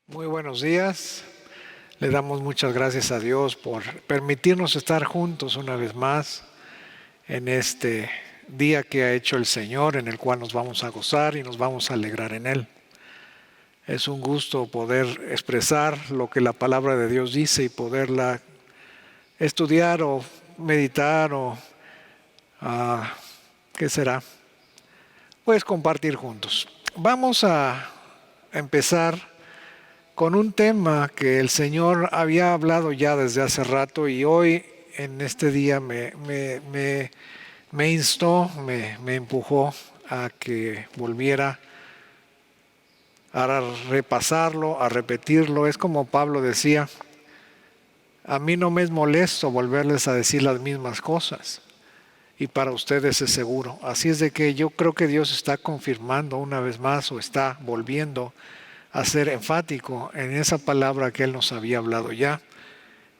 Muy buenos días. Le damos muchas gracias a Dios por permitirnos estar juntos una vez más en este día que ha hecho el Señor, en el cual nos vamos a gozar y nos vamos a alegrar en Él. Es un gusto poder expresar lo que la palabra de Dios dice y poderla estudiar o meditar o ¿qué será? Pues compartir juntos. Vamos a empezar con un tema que el Señor había hablado ya desde hace rato y hoy en este día me instó, me empujó a que volviera a repasarlo, a repetirlo. Es como Pablo decía, a mí no me es molesto volverles a decir las mismas cosas y para ustedes es seguro. Así es de que yo creo que Dios está confirmando una vez más o está volviendo a ser enfático en esa palabra que Él nos había hablado ya.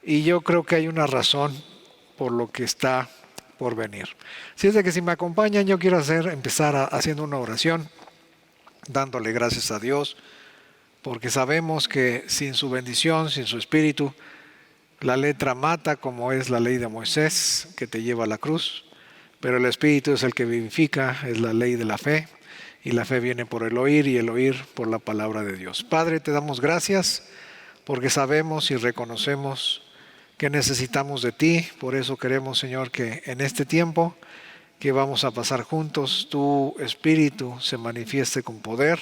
Y yo creo que hay una razón por lo que está por venir. Así es de que si me acompañan, yo quiero empezar haciendo una oración, dándole gracias a Dios, porque sabemos que sin su bendición, sin su espíritu, la letra mata, como es la ley de Moisés, que te lleva a la cruz, pero el espíritu es el que vivifica, es la ley de la fe. Y la fe viene por el oír y el oír por la palabra de Dios. Padre, te damos gracias porque sabemos y reconocemos que necesitamos de ti. Por eso queremos, Señor, que en este tiempo que vamos a pasar juntos, tu Espíritu se manifieste con poder,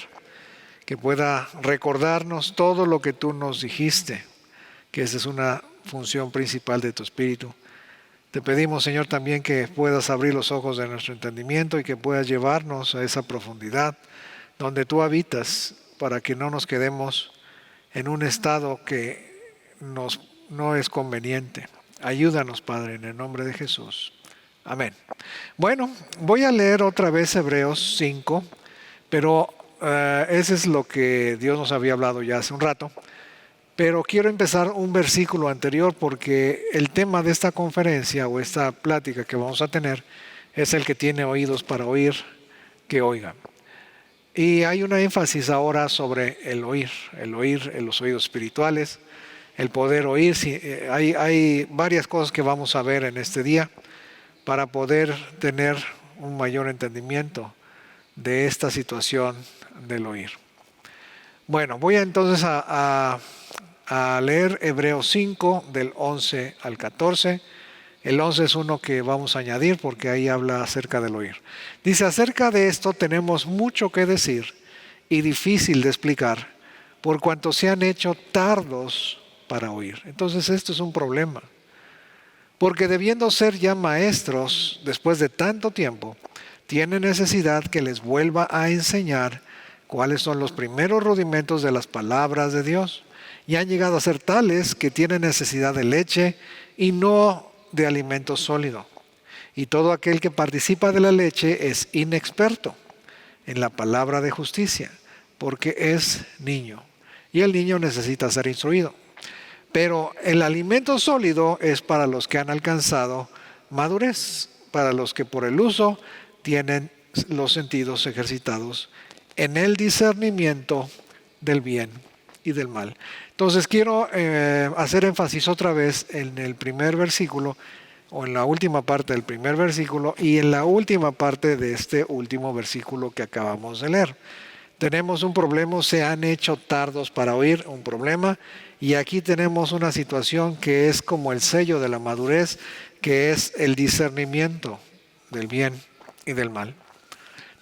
que pueda recordarnos todo lo que tú nos dijiste, que esa es una función principal de tu Espíritu. Te pedimos, Señor, también que puedas abrir los ojos de nuestro entendimiento y que puedas llevarnos a esa profundidad donde tú habitas para que no nos quedemos en un estado que no es conveniente. Ayúdanos, Padre, en el nombre de Jesús. Amén. Bueno, voy a leer otra vez Hebreos 5, pero ese es lo que Dios nos había hablado ya hace un rato. Pero quiero empezar un versículo anterior porque el tema de esta conferencia o esta plática que vamos a tener es el que tiene oídos para oír, que oiga. Y hay una énfasis ahora sobre el oír en los oídos espirituales, el poder oír. Hay varias cosas que vamos a ver en este día para poder tener un mayor entendimiento de esta situación del oír. Bueno, voy entonces a leer Hebreos 5 del 11 al 14. El 11 es uno que vamos a añadir porque ahí habla acerca del oír. Dice, acerca de esto tenemos mucho que decir y difícil de explicar por cuanto se han hecho tardos para oír. Entonces esto es un problema. Porque debiendo ser ya maestros después de tanto tiempo, tienen necesidad que les vuelva a enseñar cuáles son los primeros rudimentos de las palabras de Dios. Y han llegado a ser tales que tienen necesidad de leche y no de alimento sólido. Y todo aquel que participa de la leche es inexperto en la palabra de justicia, porque es niño. Y el niño necesita ser instruido. Pero el alimento sólido es para los que han alcanzado madurez, para los que por el uso tienen los sentidos ejercitados en el discernimiento del bien y del mal. Entonces quiero hacer énfasis otra vez en el primer versículo o en la última parte del primer versículo y en la última parte de este último versículo que acabamos de leer. Tenemos un problema, se han hecho tardos para oír, un problema, y aquí tenemos una situación que es como el sello de la madurez, que es el discernimiento del bien y del mal.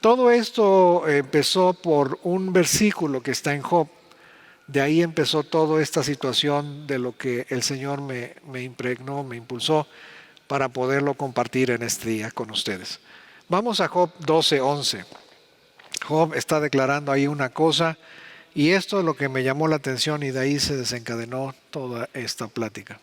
Todo esto empezó por un versículo que está en Job. De ahí empezó toda esta situación de lo que el Señor me impregnó, me impulsó para poderlo compartir en este día con ustedes. Vamos a Job 12:11. Job está declarando ahí una cosa y esto es lo que me llamó la atención y de ahí se desencadenó toda esta plática.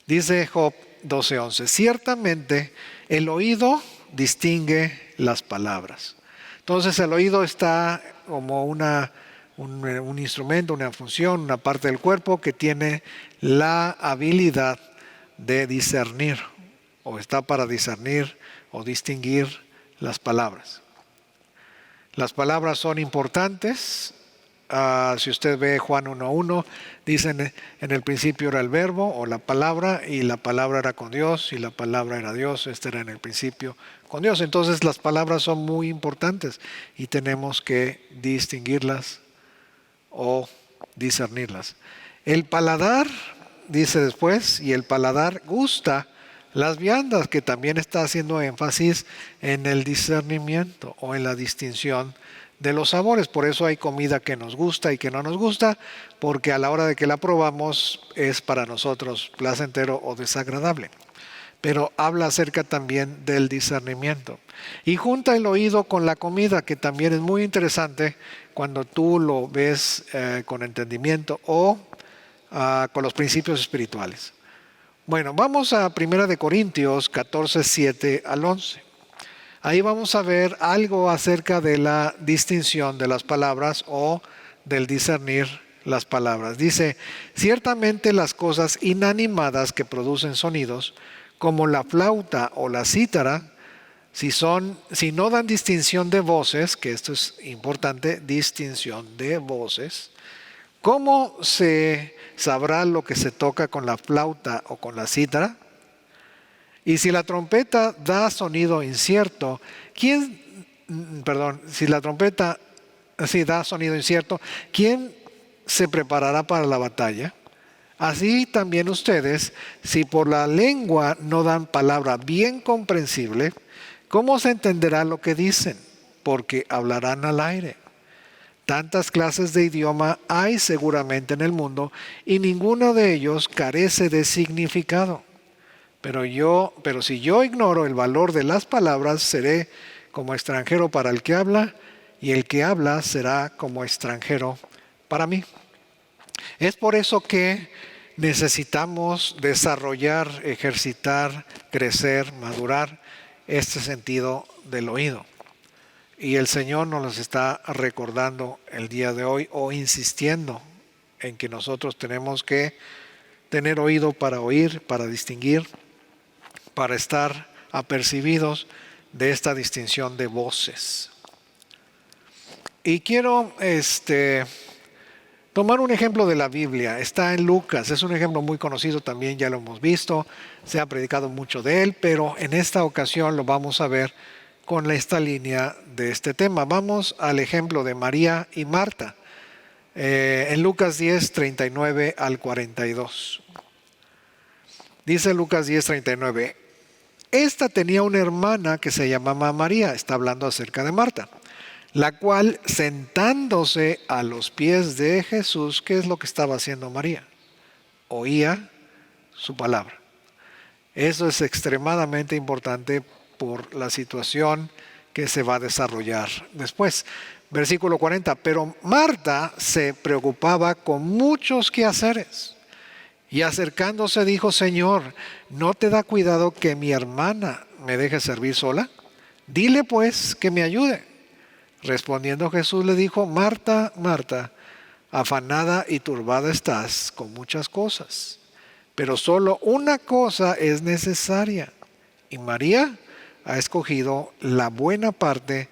Dice Job 12:11, ciertamente el oído distingue las palabras. Entonces el oído está como un instrumento, una función, una parte del cuerpo que tiene la habilidad de discernir o está para discernir o distinguir las palabras. Las palabras son importantes Si usted ve Juan 1:1, dicen en el principio era el verbo o la palabra, y la palabra era con Dios y la palabra era Dios. Este era en el principio con Dios. Entonces las palabras son muy importantes y tenemos que distinguirlas o discernirlas. El paladar, dice después, y el paladar gusta las viandas, que también está haciendo énfasis en el discernimiento o en la distinción de los sabores. Por eso hay comida que nos gusta y que no nos gusta, porque a la hora de que la probamos es para nosotros placentero o desagradable. Pero habla acerca también del discernimiento. Y junta el oído con la comida, que también es muy interesante cuando tú lo ves con entendimiento o con los principios espirituales. Bueno, vamos a 1 Corintios 14, 7 al 11. Ahí vamos a ver algo acerca de la distinción de las palabras o del discernir las palabras. Dice, ciertamente las cosas inanimadas que producen sonidos, como la flauta o la cítara, si no dan distinción de voces, que esto es importante, distinción de voces, ¿cómo se sabrá lo que se toca con la flauta o con la cítara? Y si la trompeta da sonido incierto, si la trompeta da sonido incierto, ¿quién se preparará para la batalla? Así también ustedes, si por la lengua no dan palabra bien comprensible, ¿cómo se entenderá lo que dicen? Porque hablarán al aire. Tantas clases de idioma hay seguramente en el mundo y ninguno de ellos carece de significado. Pero si yo ignoro el valor de las palabras, seré como extranjero para el que habla, y el que habla será como extranjero para mí. Es por eso que necesitamos desarrollar, ejercitar, crecer, madurar este sentido del oído. Y el Señor nos los está recordando el día de hoy, o insistiendo en que nosotros tenemos que tener oído para oír, para distinguir, para estar apercibidos de esta distinción de voces. Y quiero tomar un ejemplo de la Biblia. Está en Lucas, es un ejemplo muy conocido también, ya lo hemos visto, se ha predicado mucho de él, pero en esta ocasión lo vamos a ver con esta línea de este tema. Vamos al ejemplo de María y Marta, en Lucas 10, 39 al 42. Dice Lucas 10, 39, esta tenía una hermana que se llamaba María, está hablando acerca de Marta, la cual, sentándose a los pies de Jesús, ¿qué es lo que estaba haciendo María? Oía su palabra. Eso es extremadamente importante por la situación que se va a desarrollar después. Versículo 40, pero Marta se preocupaba con muchos quehaceres. Y acercándose dijo, Señor, ¿no te da cuidado que mi hermana me deje servir sola? Dile pues que me ayude. Respondiendo Jesús le dijo, Marta, Marta, afanada y turbada estás con muchas cosas, pero solo una cosa es necesaria. Y María ha escogido la buena parte,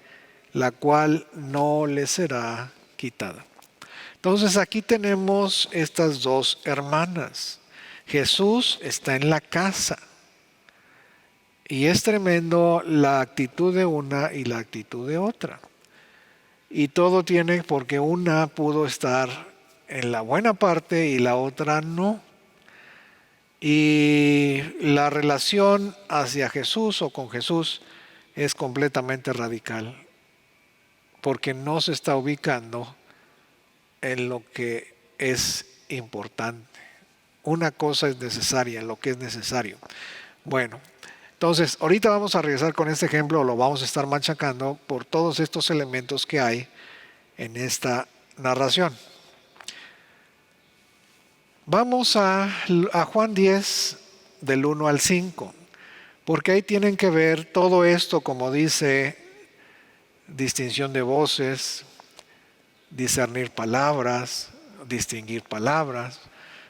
la cual no le será quitada. Entonces aquí tenemos estas dos hermanas. Jesús está en la casa. Y es tremendo la actitud de una y la actitud de otra. Y todo tiene porque una pudo estar en la buena parte y la otra no. Y la relación hacia Jesús o con Jesús es completamente radical. Porque no se está ubicando en lo que es importante. Una cosa es necesaria, en lo que es necesario. Bueno, entonces ahorita vamos a regresar con este ejemplo, lo vamos a estar machacando por todos estos elementos que hay en esta narración. Vamos a Juan 10, del 1 al 5, porque ahí tienen que ver todo esto, como dice, distinción de voces, discernir palabras, distinguir palabras.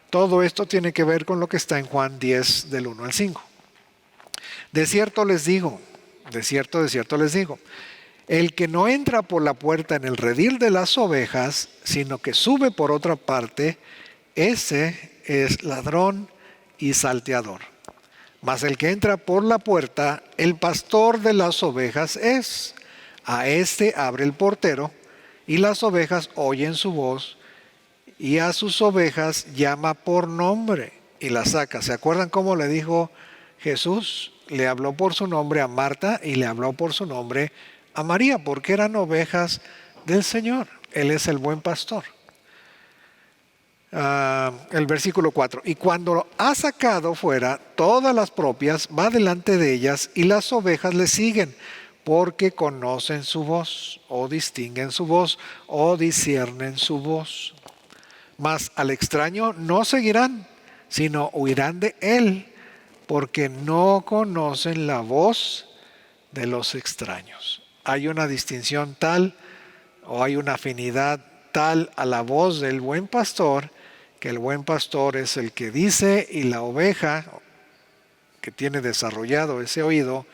Todo esto tiene que ver con lo que está en Juan 10, del 1 al 5. De cierto les digo, El que no entra por la puerta en el redil de las ovejas, sino que sube por otra parte, ese es ladrón y salteador. Mas el que entra por la puerta, el pastor de las ovejas es. A éste abre el portero, y las ovejas oyen su voz, y a sus ovejas llama por nombre y las saca. ¿Se acuerdan cómo le dijo Jesús? Le habló por su nombre a Marta y le habló por su nombre a María, porque eran ovejas del Señor. Él es el buen pastor. El versículo 4. Y cuando ha sacado fuera todas las propias, va delante de ellas, y las ovejas le siguen, porque conocen su voz, o distinguen su voz, o disciernen su voz. Mas al extraño no seguirán, sino huirán de él, porque no conocen la voz de los extraños. Hay una distinción tal, o hay una afinidad tal a la voz del buen pastor, que el buen pastor es el que dice, y la oveja, que tiene desarrollado ese oído,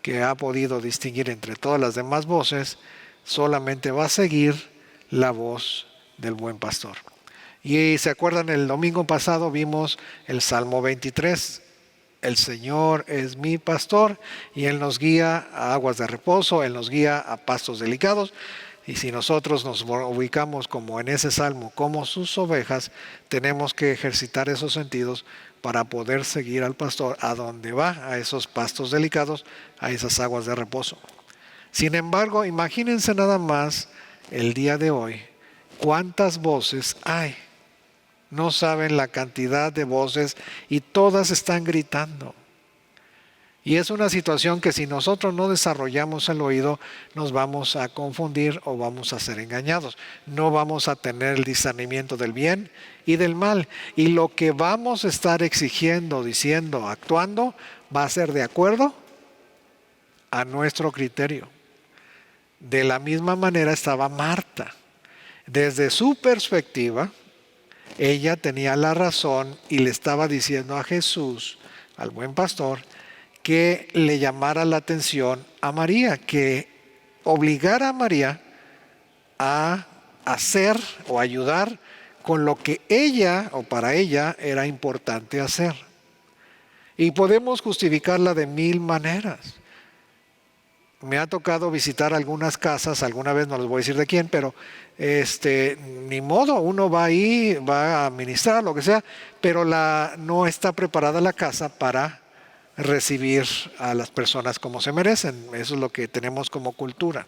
que ha podido distinguir entre todas las demás voces, solamente va a seguir la voz del buen pastor. Y se acuerdan, el domingo pasado vimos el Salmo 23. El Señor es mi pastor y Él nos guía a aguas de reposo, Él nos guía a pastos delicados. Y si nosotros nos ubicamos como en ese salmo, como sus ovejas, tenemos que ejercitar esos sentidos para poder seguir al pastor a donde va, a esos pastos delicados, a esas aguas de reposo. Sin embargo, imagínense nada más el día de hoy, cuántas voces hay. No saben la cantidad de voces y todas están gritando. Y es una situación que si nosotros no desarrollamos el oído, nos vamos a confundir o vamos a ser engañados. No vamos a tener el discernimiento del bien y del mal. Y lo que vamos a estar exigiendo, diciendo, actuando, va a ser de acuerdo a nuestro criterio. De la misma manera estaba Marta. Desde su perspectiva, ella tenía la razón y le estaba diciendo a Jesús, al buen pastor, que le llamara la atención a María, que obligara a María a hacer o ayudar con lo que ella o para ella era importante hacer. Y podemos justificarla de mil maneras. Me ha tocado visitar algunas casas, alguna vez no les voy a decir de quién, pero ni modo, uno va ahí, va a ministrar, lo que sea, pero no está preparada la casa para recibir a las personas como se merecen. Eso es lo que tenemos como cultura.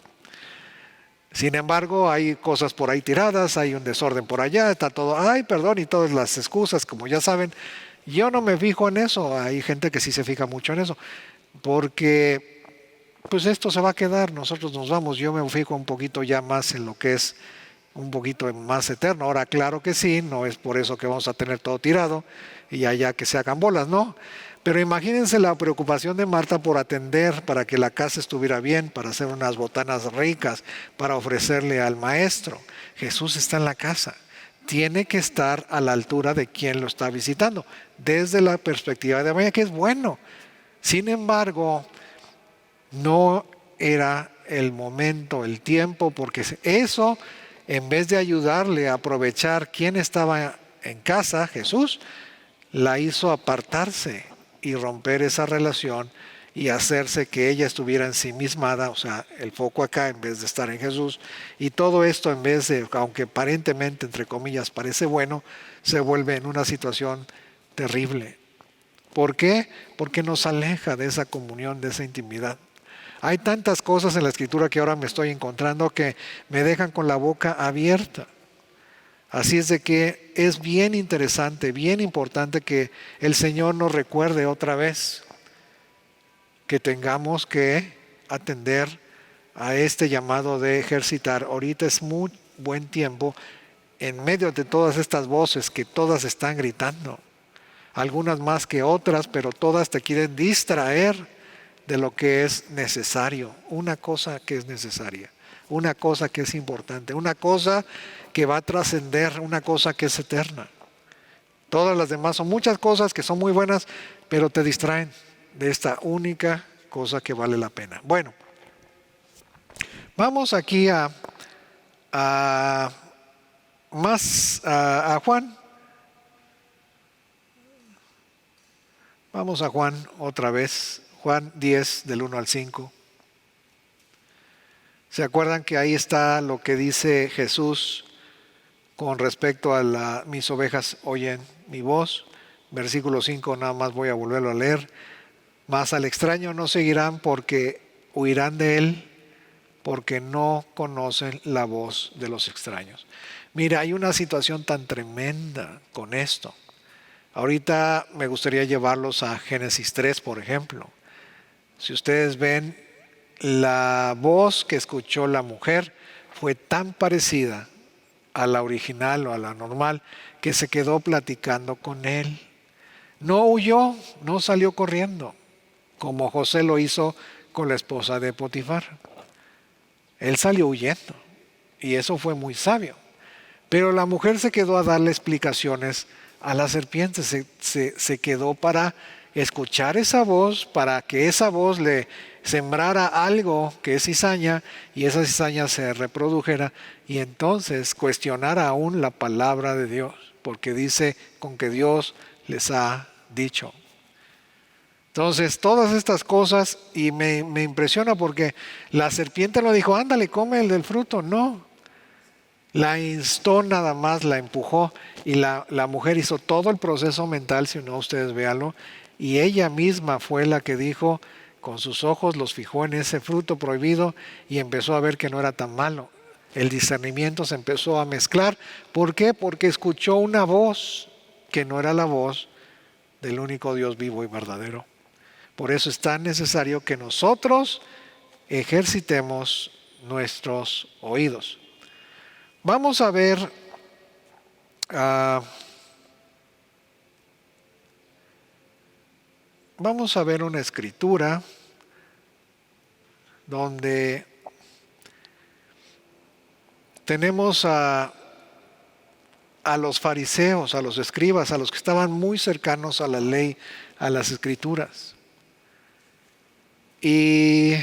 Sin embargo, hay cosas por ahí tiradas, hay un desorden por allá, está todo, ay, perdón, y todas las excusas, como ya saben. Yo no me fijo en eso, hay gente que sí se fija mucho en eso, porque pues esto se va a quedar, nosotros nos vamos. Yo me fijo un poquito ya más en lo que es un poquito más eterno. Ahora, claro que sí, no es por eso que vamos a tener todo tirado y allá que se hagan bolas, ¿no? Pero imagínense la preocupación de Marta por atender, para que la casa estuviera bien, para hacer unas botanas ricas, para ofrecerle al maestro. Jesús está en la casa. Tiene que estar a la altura de quien lo está visitando, desde la perspectiva de María, que es bueno. Sin embargo, no era el momento, el tiempo, porque eso, en vez de ayudarle a aprovechar quién estaba en casa, Jesús, la hizo apartarse y romper esa relación y hacerse que ella estuviera ensimismada, o sea, el foco acá en vez de estar en Jesús. Y todo esto, en vez de, aunque aparentemente, entre comillas, parece bueno, se vuelve en una situación terrible. ¿Por qué? Porque nos aleja de esa comunión, de esa intimidad. Hay tantas cosas en la Escritura que ahora me estoy encontrando que me dejan con la boca abierta. Así es de que es bien interesante, bien importante que el Señor nos recuerde otra vez que tengamos que atender a este llamado de ejercitar. Ahorita es muy buen tiempo en medio de todas estas voces que todas están gritando. Algunas más que otras, pero todas te quieren distraer de lo que es necesario. Una cosa que es necesaria, una cosa que es importante, una cosa que va a trascender, una cosa que es eterna. Todas las demás son muchas cosas que son muy buenas, pero te distraen de esta única cosa que vale la pena. Bueno, Vamos aquí a Juan. Vamos a Juan otra vez. Juan 10 del 1 al 5. ¿Se acuerdan que ahí está lo que dice Jesús con respecto a mis ovejas oyen mi voz? Versículo 5, nada más voy a volverlo a leer. Mas al extraño no seguirán porque huirán de él, porque no conocen la voz de los extraños. Mira, hay una situación tan tremenda con esto. Ahorita me gustaría llevarlos a Génesis 3, por ejemplo. Si ustedes ven, la voz que escuchó la mujer fue tan parecida a la original o a la normal que se quedó platicando con él. No huyó, no salió corriendo, como José lo hizo con la esposa de Potifar. Él salió huyendo y eso fue muy sabio. Pero la mujer se quedó a darle explicaciones a la serpiente, se quedó para escuchar esa voz, para que esa voz le sembrara algo que es cizaña y esa cizaña se reprodujera y entonces cuestionara aún la palabra de Dios, porque dice con que Dios les ha dicho. Entonces todas estas cosas, y me impresiona porque la serpiente no dijo, ándale, come el del fruto, no. La instó nada más, la empujó y la mujer hizo todo el proceso mental, si no ustedes véanlo, y ella misma fue la que dijo, con sus ojos los fijó en ese fruto prohibido y empezó a ver que no era tan malo. El discernimiento se empezó a mezclar. ¿Por qué? Porque escuchó una voz que no era la voz del único Dios vivo y verdadero. Por eso es tan necesario que nosotros ejercitemos nuestros oídos. Vamos a ver una escritura donde tenemos a los fariseos, a los escribas, a los que estaban muy cercanos a la ley, a las escrituras. Y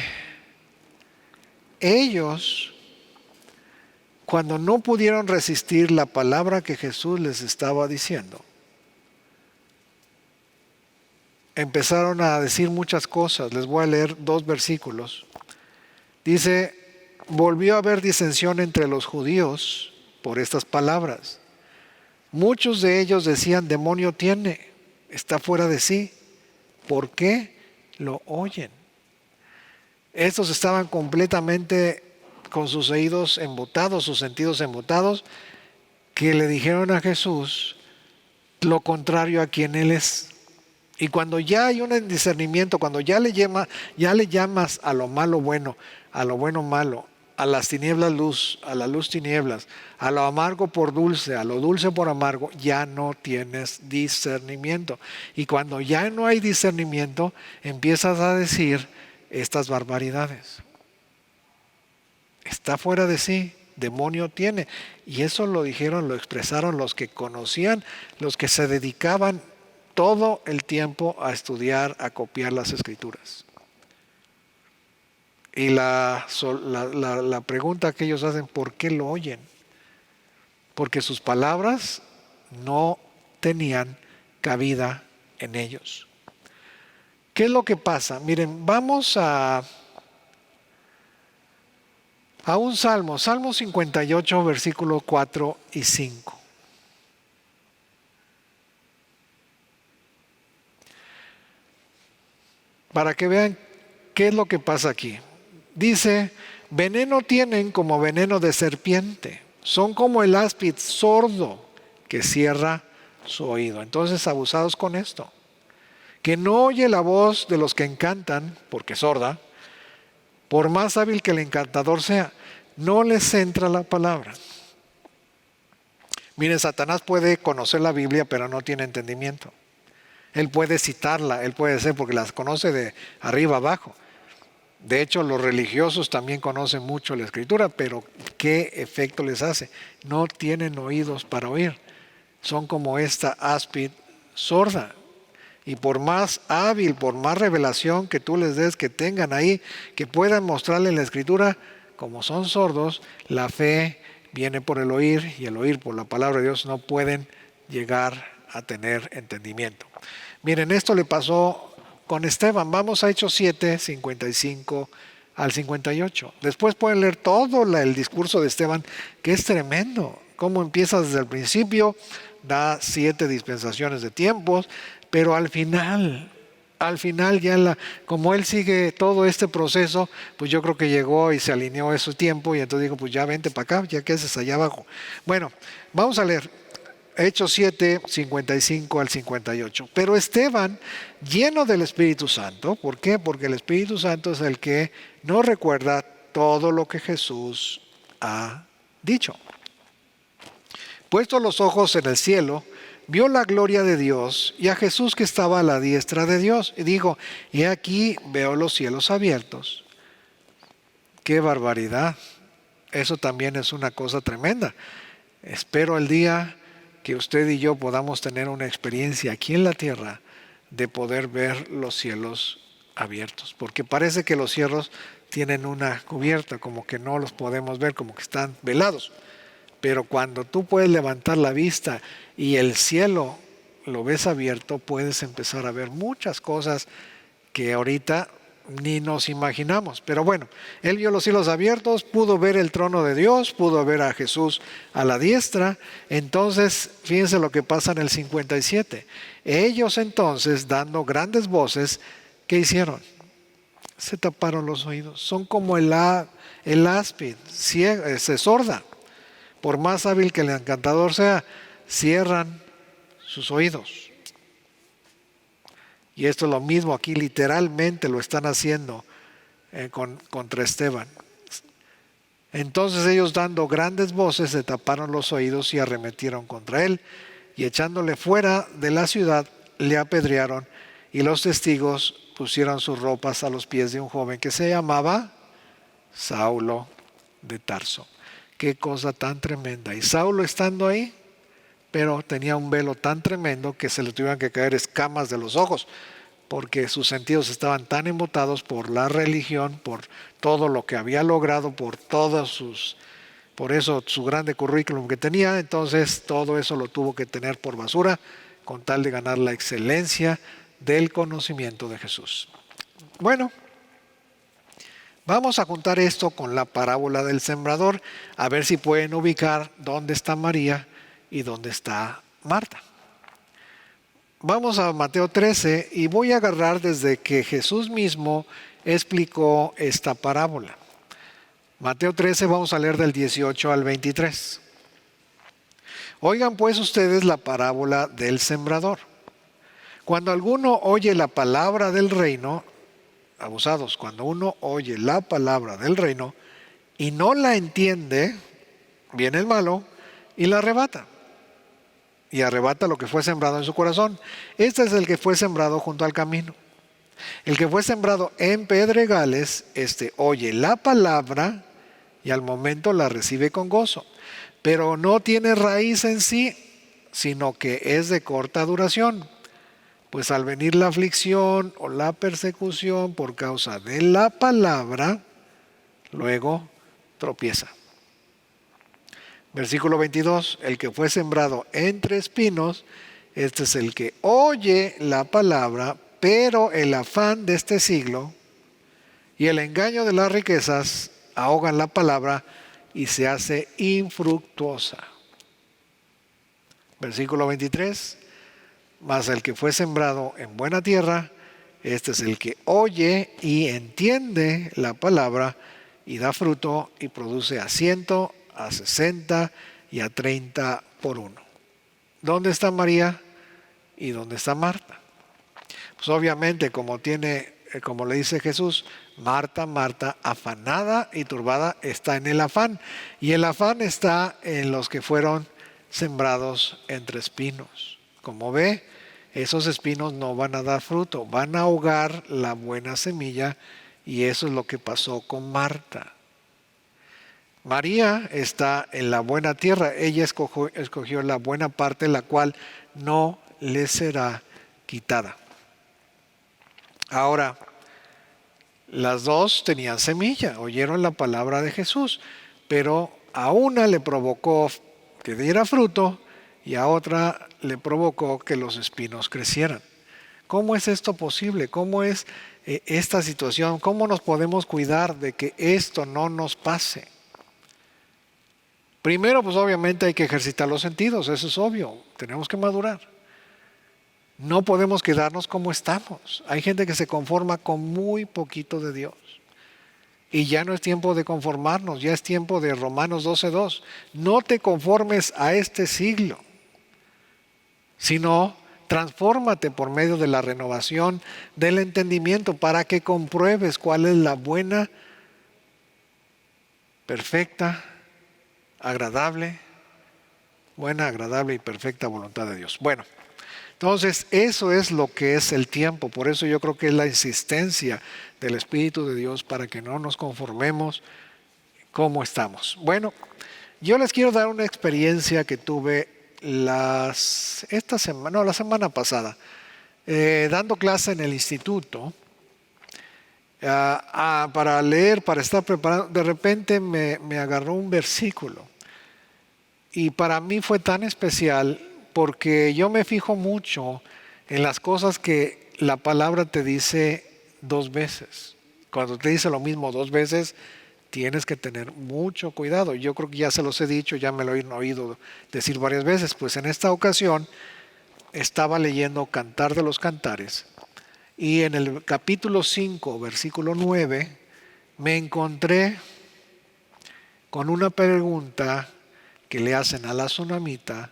ellos, cuando no pudieron resistir la palabra que Jesús les estaba diciendo, empezaron a decir muchas cosas. Les voy a leer 2 versículos. Dice, volvió a haber disensión entre los judíos por estas palabras. Muchos de ellos decían, demonio tiene, está fuera de sí. ¿Por qué lo oyen? Estos estaban completamente con sus oídos embotados, sus sentidos embotados, que le dijeron a Jesús lo contrario a quien Él es. Y cuando ya hay un discernimiento, cuando ya le llamas a lo malo bueno, a lo bueno malo, a las tinieblas luz, a la luz tinieblas, a lo amargo por dulce, a lo dulce por amargo, ya no tienes discernimiento. Y cuando ya no hay discernimiento, empiezas a decir estas barbaridades. Está fuera de sí, demonio tiene. Y eso lo dijeron, lo expresaron los que conocían, los que se dedicaban todo el tiempo a estudiar, a copiar las escrituras. Y la pregunta que ellos hacen, ¿por qué lo oyen? Porque sus palabras no tenían cabida en ellos. ¿Qué es lo que pasa? Miren, vamos a un salmo, Salmo 58, versículos 4 y 5. Para que vean qué es lo que pasa aquí. Dice, veneno tienen como veneno de serpiente, son como el áspid sordo que cierra su oído. Entonces, abusados con esto. Que no oye la voz de los que encantan, porque es sorda, por más hábil que el encantador sea, no les entra la palabra. Miren, Satanás puede conocer la Biblia, pero no tiene entendimiento. Él puede citarla, él puede ser porque las conoce de arriba abajo. De hecho, los religiosos también conocen mucho la Escritura, pero ¿qué efecto les hace? No tienen oídos para oír. Son como esta áspid sorda. Y por más hábil, por más revelación que tú les des, que tengan ahí, que puedan mostrarle en la Escritura, como son sordos, la fe viene por el oír y el oír por la palabra de Dios, no pueden llegar a tener entendimiento. Miren, esto le pasó con Esteban. Vamos a Hechos 7, 55 al 58. Después pueden leer todo el discurso de Esteban, que es tremendo. Cómo empieza desde el principio, da 7 dispensaciones de tiempos, pero al final ya como él sigue todo este proceso, pues yo creo que llegó y se alineó ese tiempo y entonces dijo, pues ya vente para acá, ya que haces allá abajo. Bueno, vamos a leer Hechos 7, 55 al 58. Pero Esteban, lleno del Espíritu Santo, ¿por qué? Porque el Espíritu Santo es el que nos recuerda todo lo que Jesús ha dicho. Puestos los ojos en el cielo, vio la gloria de Dios y a Jesús que estaba a la diestra de Dios. Y dijo, he aquí veo los cielos abiertos. ¡Qué barbaridad! Eso también es una cosa tremenda. Espero el día que usted y yo podamos tener una experiencia aquí en la tierra de poder ver los cielos abiertos. Porque parece que los cielos tienen una cubierta, como que no los podemos ver, como que están velados. Pero cuando tú puedes levantar la vista y el cielo lo ves abierto, puedes empezar a ver muchas cosas que ahorita ni nos imaginamos. Pero bueno, él vio los cielos abiertos, pudo ver el trono de Dios, pudo ver a Jesús a la diestra. Entonces, fíjense lo que pasa en el 57. Ellos entonces, dando grandes voces, ¿qué hicieron? Se taparon los oídos. Son como el áspid, sorda. Por más hábil que el encantador sea, cierran sus oídos. Y esto es lo mismo aquí, literalmente lo están haciendo contra Esteban. Entonces ellos, dando grandes voces, se taparon los oídos y arremetieron contra él, y echándole fuera de la ciudad, le apedrearon, y los testigos pusieron sus ropas a los pies de un joven que se llamaba Saulo de Tarso. Qué cosa tan tremenda. Y Saulo estando ahí, pero tenía un velo tan tremendo que se le tuvieron que caer escamas de los ojos, porque sus sentidos estaban tan embotados por la religión, por todo lo que había logrado, por eso su grande currículum que tenía. Entonces todo eso lo tuvo que tener por basura con tal de ganar la excelencia del conocimiento de Jesús. Bueno, vamos a juntar esto con la parábola del sembrador, a ver si pueden ubicar dónde está María y dónde está Marta. Vamos a Mateo 13 y voy a agarrar desde que Jesús mismo explicó esta parábola. Mateo 13, vamos a leer del 18 al 23. Oigan pues ustedes la parábola del sembrador. Cuando alguno oye la palabra del reino, abusados, cuando uno oye la palabra del reino y no la entiende, viene el malo y la arrebata. Y arrebata lo que fue sembrado en su corazón. Este es el que fue sembrado junto al camino. El que fue sembrado en pedregales, oye la palabra y al momento la recibe con gozo. Pero no tiene raíz en sí, sino que es de corta duración. Pues al venir la aflicción o la persecución por causa de la palabra, luego tropieza. Versículo 22, el que fue sembrado entre espinos, este es el que oye la palabra, pero el afán de este siglo y el engaño de las riquezas ahogan la palabra y se hace infructuosa. Versículo 23, mas el que fue sembrado en buena tierra, este es el que oye y entiende la palabra y da fruto y produce a 100, a 60 y a 30 por uno. ¿Dónde está María y dónde está Marta? Pues obviamente como le dice Jesús, Marta, Marta, afanada y turbada, está en el afán. Y el afán está en los que fueron sembrados entre espinos. Como ve, esos espinos no van a dar fruto, van a ahogar la buena semilla, y eso es lo que pasó con Marta. María está en la buena tierra, ella escogió la buena parte, la cual no le será quitada. Ahora, Las dos tenían semilla, oyeron la palabra de Jesús, pero a una le provocó que diera fruto y a otra le provocó que los espinos crecieran. ¿Cómo es esto posible? ¿Cómo es esta situación? ¿Cómo nos podemos cuidar de que esto no nos pase? Primero, pues obviamente hay que ejercitar los sentidos, eso es obvio, tenemos que madurar. No podemos quedarnos como estamos. Hay gente que se conforma con muy poquito de Dios. Y ya no es tiempo de conformarnos, ya es tiempo de Romanos 12:2. No te conformes a este siglo, sino transfórmate por medio de la renovación del entendimiento para que compruebes cuál es la buena, perfecta, agradable y perfecta voluntad de Dios. Bueno, entonces eso es lo que es el tiempo. Por eso yo creo que es la insistencia del Espíritu de Dios para que no nos conformemos como estamos. Bueno, yo les quiero dar una experiencia que tuve la semana pasada, dando clase en el instituto, para leer, para estar preparado. De repente me agarró un versículo y para mí fue tan especial porque yo me fijo mucho en las cosas que la palabra te dice dos veces. Cuando te dice lo mismo dos veces, tienes que tener mucho cuidado. Yo creo que ya se los he dicho, ya me lo he oído decir varias veces. Pues en esta ocasión estaba leyendo Cantar de los Cantares y en el capítulo 5, versículo 9, me encontré con una pregunta que le hacen a la tsunamita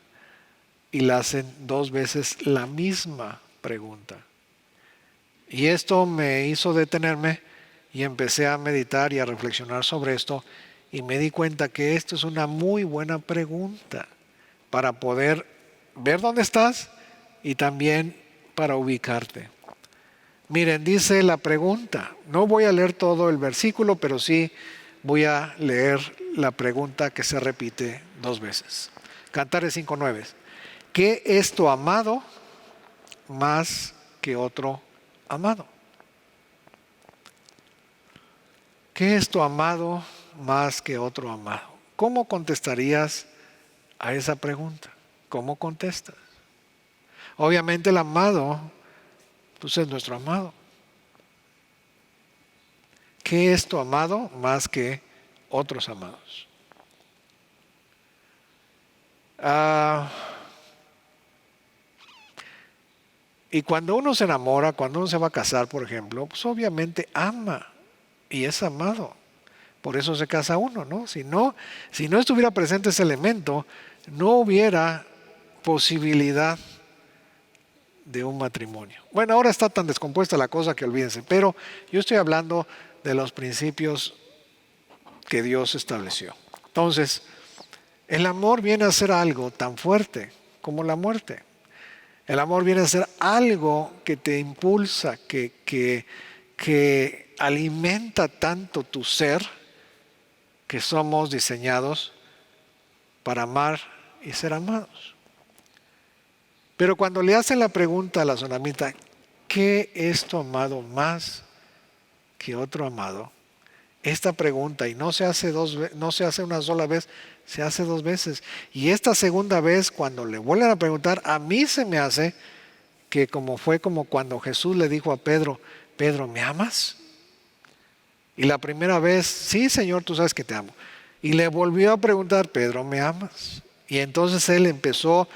y le hacen dos veces la misma pregunta. Y esto me hizo detenerme y empecé a meditar y a reflexionar sobre esto y me di cuenta que esto es una muy buena pregunta para poder ver dónde estás y también para ubicarte. Miren, dice la pregunta, no voy a leer todo el versículo, pero sí voy a leer la pregunta que se repite dos veces. Cantares 5:9. ¿Qué es tu amado más que otro amado? ¿Qué es tu amado más que otro amado? ¿Cómo contestarías a esa pregunta? ¿Cómo contestas? Obviamente el amado, pues es nuestro amado. ¿Qué es tu amado más que otros amados? Y cuando uno se enamora, cuando uno se va a casar, por ejemplo, pues obviamente ama y es amado. Por eso se casa uno, ¿no? Si no estuviera presente ese elemento, no hubiera posibilidad de un matrimonio. Bueno, ahora está tan descompuesta la cosa que olvídense, pero yo estoy hablando de los principios que Dios estableció. Entonces, el amor viene a ser algo tan fuerte como la muerte. El amor viene a ser algo que te impulsa, que alimenta tanto tu ser, que somos diseñados para amar y ser amados. Pero cuando le hacen la pregunta a la tsunamita, ¿qué es tu amado más que otro amado? Esta pregunta, y no se hace una sola vez, se hace dos veces. Y esta segunda vez, cuando le vuelven a preguntar, a mí se me hace que fue como cuando Jesús le dijo a Pedro, Pedro, ¿me amas? Y la primera vez, sí, Señor, tú sabes que te amo. Y le volvió a preguntar, Pedro, ¿me amas? Y entonces él empezó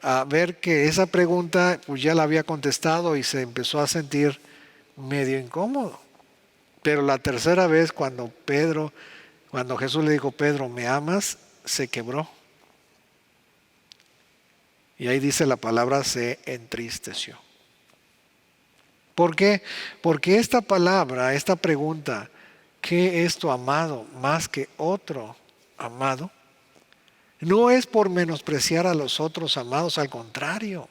a ver que esa pregunta pues ya la había contestado y se empezó a sentir medio incómodo. Pero la tercera vez cuando Jesús le dijo, Pedro, ¿me amas?, se quebró. Y ahí dice la palabra, se entristeció. ¿Por qué? Porque esta palabra, esta pregunta, ¿qué es tu amado más que otro amado? No es por menospreciar a los otros amados, al contrario.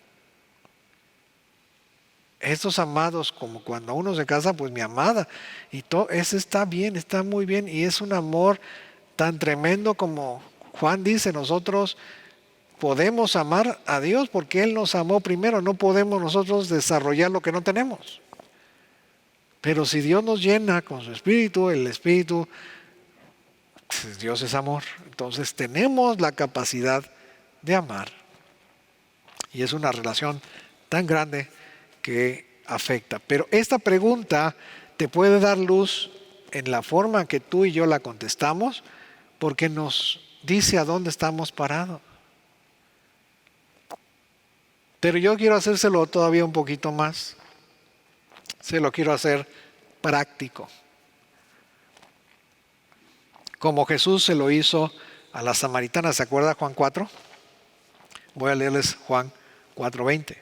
Estos amados, como cuando uno se casa, pues mi amada, y todo eso está bien, está muy bien, y es un amor tan tremendo como Juan dice, nosotros podemos amar a Dios porque Él nos amó primero, no podemos nosotros desarrollar lo que no tenemos. Pero si Dios nos llena con su Espíritu, el Espíritu, pues Dios es amor. Entonces tenemos la capacidad de amar. Y es una relación tan grande que afecta. Pero esta pregunta te puede dar luz en la forma que tú y yo la contestamos, porque nos dice a dónde estamos parados. Pero yo quiero hacérselo todavía un poquito más. Se lo quiero hacer práctico. Como Jesús se lo hizo a la samaritana. ¿Se acuerda Juan 4? Voy a leerles Juan 4:20.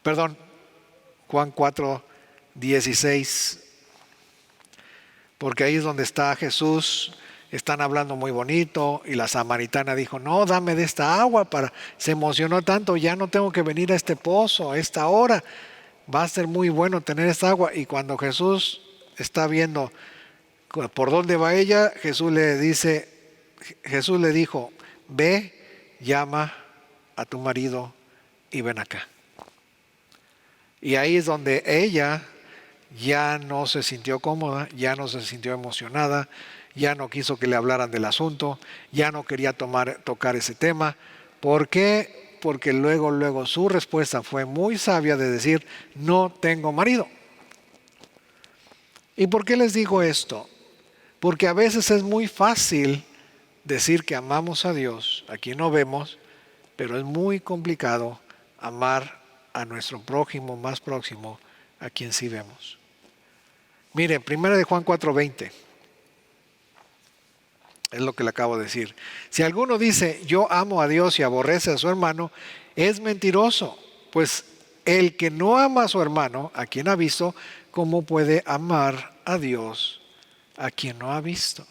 Perdón, Juan 4:16. Porque ahí es donde está Jesús. Están hablando muy bonito y la samaritana dijo, no, dame de esta agua. Se emocionó tanto, ya no tengo que venir a este pozo a esta hora. Va a ser muy bueno tener esta agua. Y cuando Jesús está viendo por dónde va ella, Jesús le dijo, ve, llama a tu marido y ven acá. Y ahí es donde ella ya no se sintió cómoda, ya no se sintió emocionada, ya no quiso que le hablaran del asunto, ya no quería tocar ese tema. ¿Por qué? Porque luego su respuesta fue muy sabia de decir, no tengo marido. ¿Y por qué les digo esto? Porque a veces es muy fácil decir que amamos a Dios, a quien no vemos, pero es muy complicado amar a nuestro prójimo más próximo, a quien sí vemos. Mire, 1 de Juan 4:20, es lo que le acabo de decir. Si alguno dice, yo amo a Dios y aborrece a su hermano, es mentiroso, pues el que no ama a su hermano, a quien ha visto, ¿cómo puede amar a Dios, a quien no ha visto?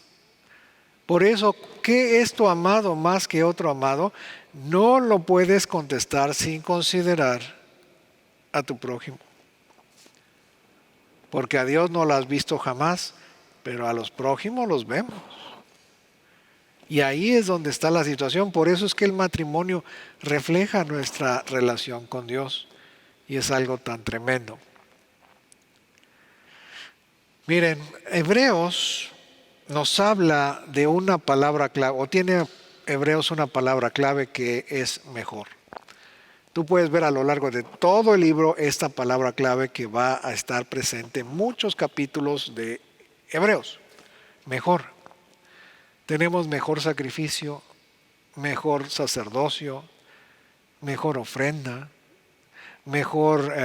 Por eso, ¿qué es tu amado más que otro amado? No lo puedes contestar sin considerar a tu prójimo. Porque a Dios no lo has visto jamás, pero a los prójimos los vemos. Y ahí es donde está la situación. Por eso es que el matrimonio refleja nuestra relación con Dios. Y es algo tan tremendo. Miren, Hebreos nos habla de una palabra clave, o tiene Hebreos una palabra clave que es mejor. Tú puedes ver a lo largo de todo el libro esta palabra clave que va a estar presente en muchos capítulos de Hebreos. Mejor. Tenemos mejor sacrificio, mejor sacerdocio, mejor ofrenda, mejor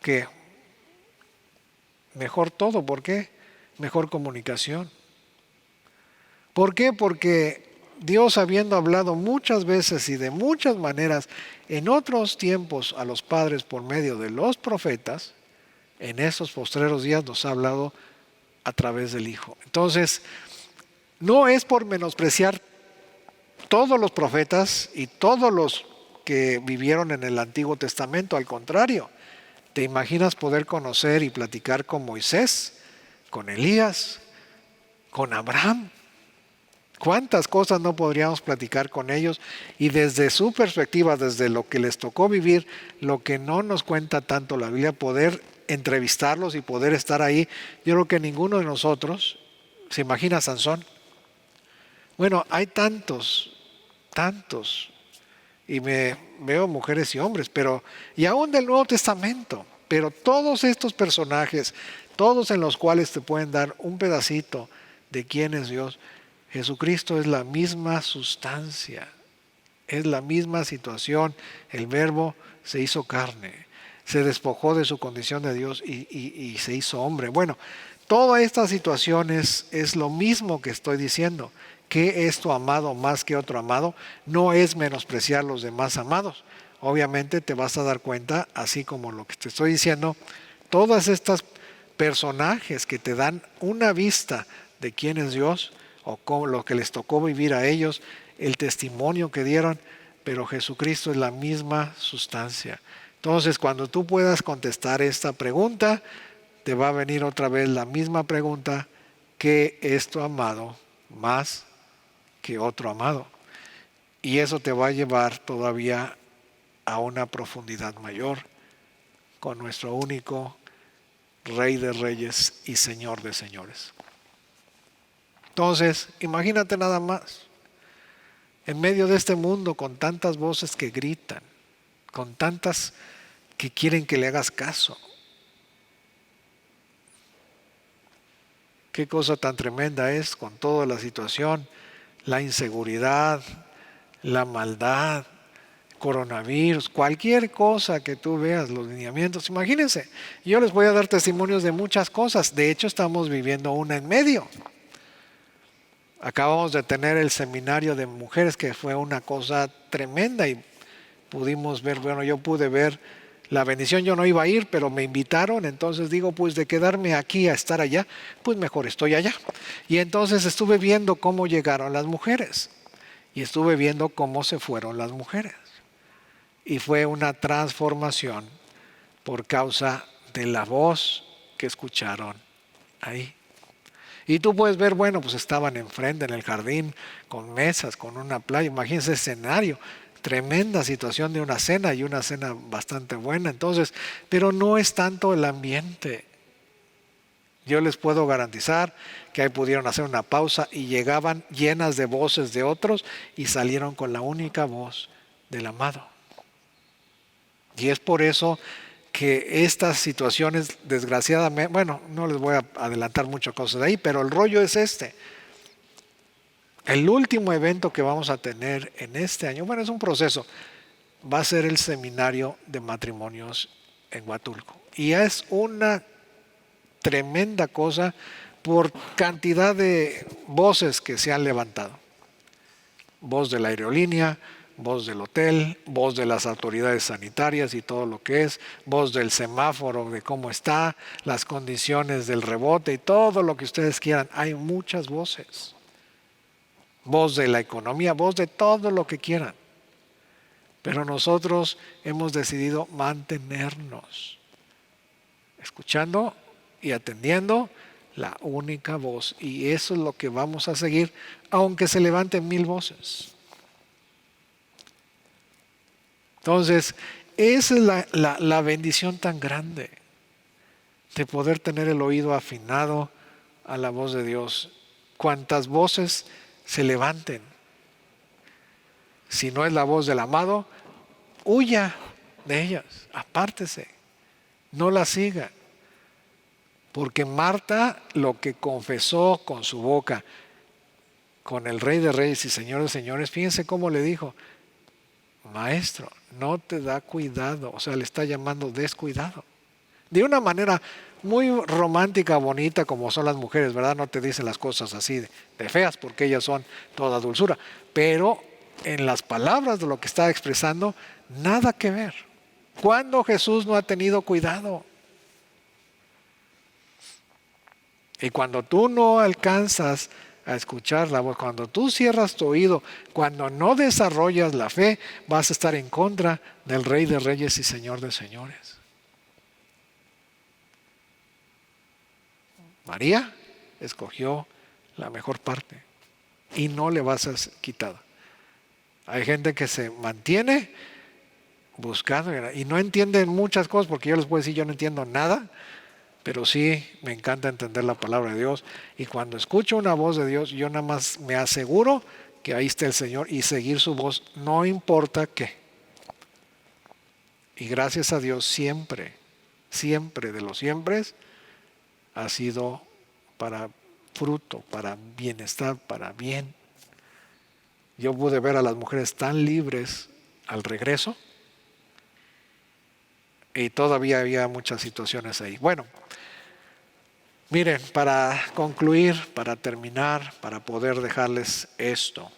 ¿qué? Mejor todo. ¿Por qué? Mejor comunicación. ¿Por qué? Porque Dios, habiendo hablado muchas veces y de muchas maneras en otros tiempos a los padres por medio de los profetas, en estos postreros días nos ha hablado a través del Hijo. Entonces, no es por menospreciar todos los profetas y todos los que vivieron en el Antiguo Testamento, al contrario. ¿Te imaginas poder conocer y platicar con Moisés, con Elías, con Abraham? ¿Cuántas cosas no podríamos platicar con ellos? Y desde su perspectiva, desde lo que les tocó vivir, lo que no nos cuenta tanto la Biblia, poder entrevistarlos y poder estar ahí. Yo creo que ninguno de nosotros se imagina a Sansón. Bueno, hay tantos, y me veo mujeres y hombres, y aún del Nuevo Testamento, pero todos estos personajes, todos en los cuales te pueden dar un pedacito de quién es Dios. Jesucristo es la misma sustancia, es la misma situación. El Verbo se hizo carne, se despojó de su condición de Dios y se hizo hombre. Bueno, toda esta situación es lo mismo que estoy diciendo. ¿Qué es tu amado más que otro amado? No es menospreciar los demás amados. Obviamente te vas a dar cuenta, así como lo que te estoy diciendo, todas estas personajes que te dan una vista de quién es Dios, o cómo, lo que les tocó vivir a ellos, el testimonio que dieron, pero Jesucristo es la misma sustancia. Entonces, cuando tú puedas contestar esta pregunta, te va a venir otra vez la misma pregunta: ¿qué es tu amado más que otro amado? Y eso te va a llevar todavía a una profundidad mayor. con nuestro único Rey de Reyes y Señor de Señores. Entonces, imagínate nada más, en medio de este mundo con tantas voces que gritan, con tantas que quieren que le hagas caso. Qué cosa tan tremenda es con toda la situación, la inseguridad, la maldad, coronavirus, cualquier cosa que tú veas, los lineamientos. Imagínense, yo les voy a dar testimonios de muchas cosas. De hecho, estamos viviendo una en medio. Acabamos de tener el seminario de mujeres que fue una cosa tremenda y pudimos ver, bueno, yo pude ver la bendición. Yo no iba a ir, pero me invitaron, entonces digo, pues de quedarme aquí a estar allá, pues mejor estoy allá. Y entonces estuve viendo cómo llegaron las mujeres y estuve viendo cómo se fueron las mujeres. Y fue una transformación por causa de la voz que escucharon ahí. Y tú puedes ver, bueno, pues estaban enfrente en el jardín con mesas, con una playa. Imagínense ese escenario, tremenda situación de una cena y una cena bastante buena. Entonces, pero no es tanto el ambiente. Yo les puedo garantizar que ahí pudieron hacer una pausa y llegaban llenas de voces de otros y salieron con la única voz del amado. Y es por eso que estas situaciones, desgraciadamente, bueno, no les voy a adelantar muchas cosas de ahí, pero el rollo es este. El último evento que vamos a tener en este año, bueno, es un proceso, va a ser el seminario de matrimonios en Huatulco. Y es una tremenda cosa por cantidad de voces que se han levantado. Voz de la aerolínea, voz del hotel, voz de las autoridades sanitarias y todo lo que es, voz del semáforo, de cómo está, las condiciones del rebote y todo lo que ustedes quieran. Hay muchas voces. Voz de la economía, voz de todo lo que quieran. Pero nosotros hemos decidido mantenernos escuchando y atendiendo la única voz. Y eso es lo que vamos a seguir, aunque se levanten 1000 voces. Entonces, esa es la bendición tan grande de poder tener el oído afinado a la voz de Dios. Cuantas voces se levanten, si no es la voz del amado, huya de ellas, apártese, no la siga. Porque Marta lo que confesó con su boca, con el Rey de Reyes y Señor de Señores, fíjense cómo le dijo: Maestro, no te da cuidado. O sea, le está llamando descuidado. De una manera muy romántica, bonita, como son las mujeres, ¿verdad? No te dicen las cosas así de feas, porque ellas son toda dulzura. Pero en las palabras de lo que está expresando, nada que ver. ¿Cuándo Jesús no ha tenido cuidado? Y cuando tú no alcanzas a escuchar la voz, cuando tú cierras tu oído, cuando no desarrollas la fe, vas a estar en contra del Rey de Reyes y Señor de Señores. María escogió la mejor parte y no le vas a quitar. Hay gente que se mantiene buscando y no entienden muchas cosas, porque yo les puedo decir, yo no entiendo nada, pero sí me encanta entender la palabra de Dios. Y cuando escucho una voz de Dios, yo nada más me aseguro que ahí está el Señor y seguir su voz, no importa qué. Y gracias a Dios siempre, siempre de los siempre, ha sido para fruto, para bienestar, para bien. Yo pude ver a las mujeres tan libres al regreso y todavía había muchas situaciones ahí. Bueno, miren, para concluir, para terminar, para poder dejarles esto,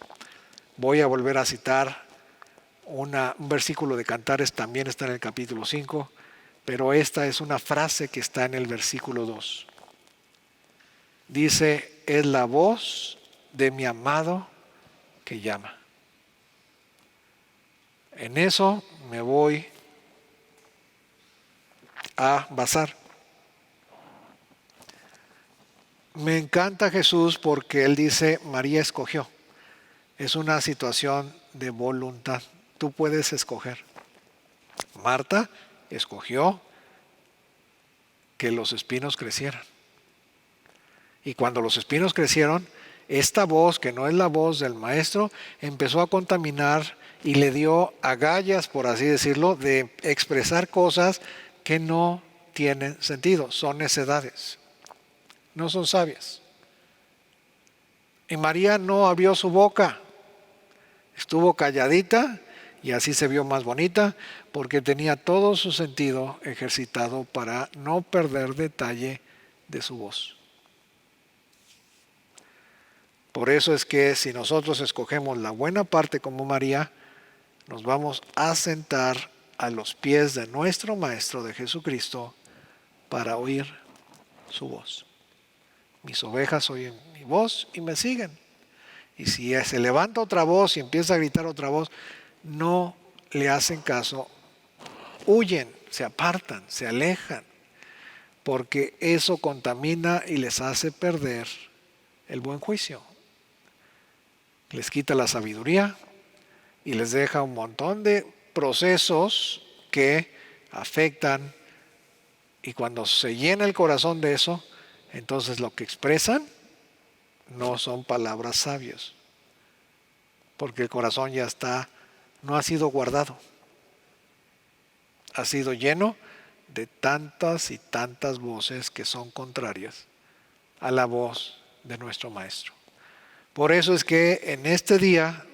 voy a volver a citar un versículo de Cantares, también está en el capítulo 5, pero esta es una frase que está en el versículo 2. Dice: es la voz de mi amado que llama. En eso me voy a basar. Me encanta Jesús porque Él dice: María escogió. Es una situación de voluntad. Tú puedes escoger. Marta escogió que los espinos crecieran. Y cuando los espinos crecieron, esta voz, que no es la voz del maestro, empezó a contaminar y le dio agallas, por así decirlo, de expresar cosas que no tienen sentido, son necedades, no son sabias. Y María no abrió su boca, estuvo calladita y así se vio más bonita porque tenía todo su sentido ejercitado para no perder detalle de su voz. Por eso es que si nosotros escogemos la buena parte como María, nos vamos a sentar a los pies de nuestro Maestro de Jesucristo para oír su voz. Mis ovejas oyen mi voz y me siguen. Y si se levanta otra voz y empieza a gritar otra voz, no le hacen caso, huyen, se apartan, se alejan, porque eso contamina y les hace perder el buen juicio. Les quita la sabiduría y les deja un montón de procesos que afectan, y cuando se llena el corazón de eso, entonces lo que expresan no son palabras sabias, porque el corazón ya está, no ha sido guardado, ha sido lleno de tantas y tantas voces que son contrarias a la voz de nuestro Maestro. Por eso es que en este día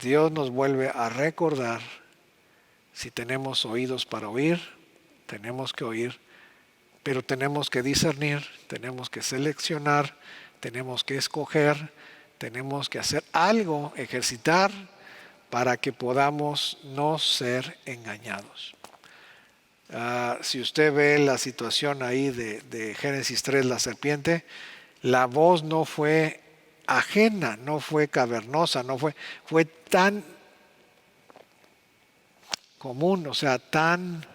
Dios nos vuelve a recordar, si tenemos oídos para oír, tenemos que oír, pero tenemos que discernir, tenemos que seleccionar, tenemos que escoger, tenemos que hacer algo, ejercitar, para que podamos no ser engañados. Si usted ve la situación ahí de Génesis 3, la serpiente, la voz no fue ajena, no fue cavernosa, fue tan común, o sea, tan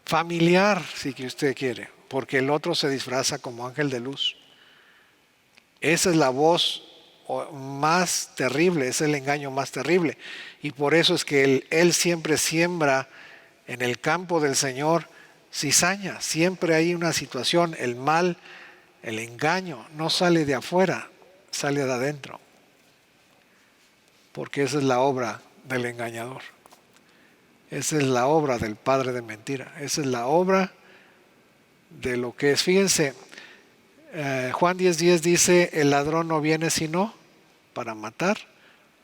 familiar, si que usted quiere, porque el otro se disfraza como ángel de luz. Esa es la voz más terrible, es el engaño más terrible. Y por eso es que él siempre siembra en el campo del Señor cizaña. Siempre hay una situación, el mal, el engaño, no sale de afuera, sale de adentro. Porque esa es la obra del engañador. Esa es la obra del padre de mentira. Esa es la obra de lo que es. Fíjense, Juan 10:10 dice, el ladrón no viene sino para matar,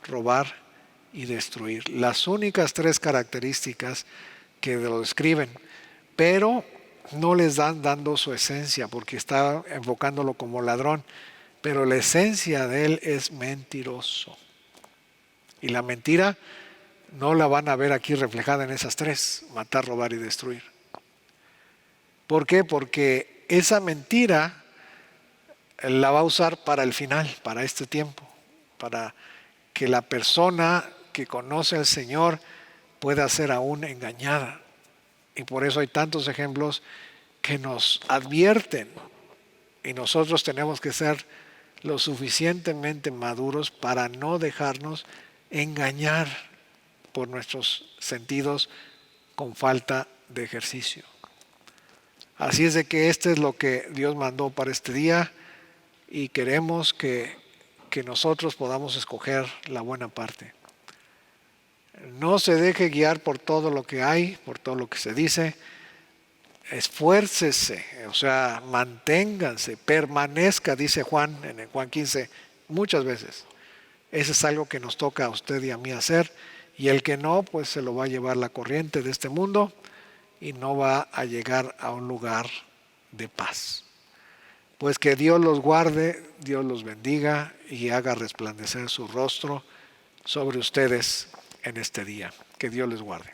robar y destruir. Las únicas tres características que lo describen, pero no les dando su esencia, porque está enfocándolo como ladrón, pero la esencia de él es mentiroso. Y la mentira no la van a ver aquí reflejada en esas tres: matar, robar y destruir. ¿Por qué? Porque esa mentira la va a usar para el final, para este tiempo, para que la persona que conoce al Señor pueda ser aún engañada. Y por eso hay tantos ejemplos que nos advierten, y nosotros tenemos que ser lo suficientemente maduros para no dejarnos engañar por nuestros sentidos con falta de ejercicio. Así es de que este es lo que Dios mandó para este día, y queremos que nosotros podamos escoger la buena parte. No se deje guiar por todo lo que hay, por todo lo que se dice. Esfuércese, o sea, manténganse, permanezca, dice Juan en el Juan 15 muchas veces. Eso es algo que nos toca a usted y a mí hacer, y el que no, pues se lo va a llevar la corriente de este mundo y no va a llegar a un lugar de paz. Pues que Dios los guarde, Dios los bendiga y haga resplandecer su rostro sobre ustedes en este día. Que Dios les guarde.